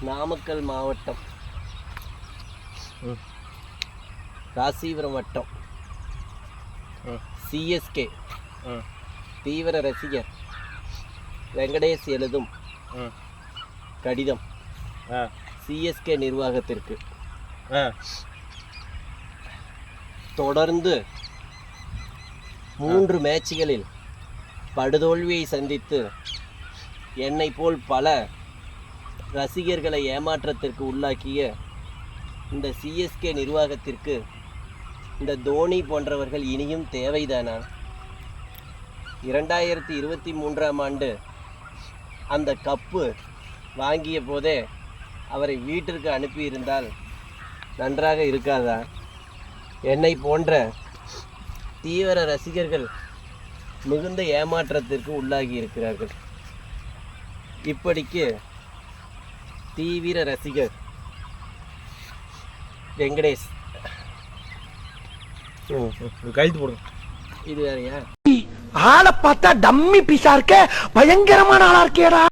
நாமக்கல் மாவட்டம் ராசிபுரம் வட்டம் சிஎஸ்கே தீவிர ரசிகர் வெங்கடேஷ் எழுதும் கடிதம் சிஎஸ்கே நிர்வாகத்திற்கு. தொடர்ந்து 3 மேட்சுகளில் படுதோல்வியை சந்தித்து என்னை போல் பல ரசிகர்களை ஏமாற்றத்திற்கு உள்ளாக்கிய இந்த சிஎஸ்கே நிர்வாகத்திற்கு இந்த தோனி போன்றவர்கள் இனியும் தேவைதானா? 2023ஆம் ஆண்டு அந்த கப்பு வாங்கிய போதே அவரை வீட்டிற்கு அனுப்பியிருந்தால் நன்றாக இருக்காதா? என்னை போன்ற தீவிர ரசிகர்கள் மிகுந்த ஏமாற்றத்திற்கு உள்ளாகி இருக்கிறார்கள். இப்படிக்கு தீவிர ரசிகர் வெங்கடேஷ் கைது போடுங்க. இது வேறையா? ஆளை பார்த்தா டம்மி பீஸா இருக்க, பயங்கரமான ஆளா இருக்கேடா.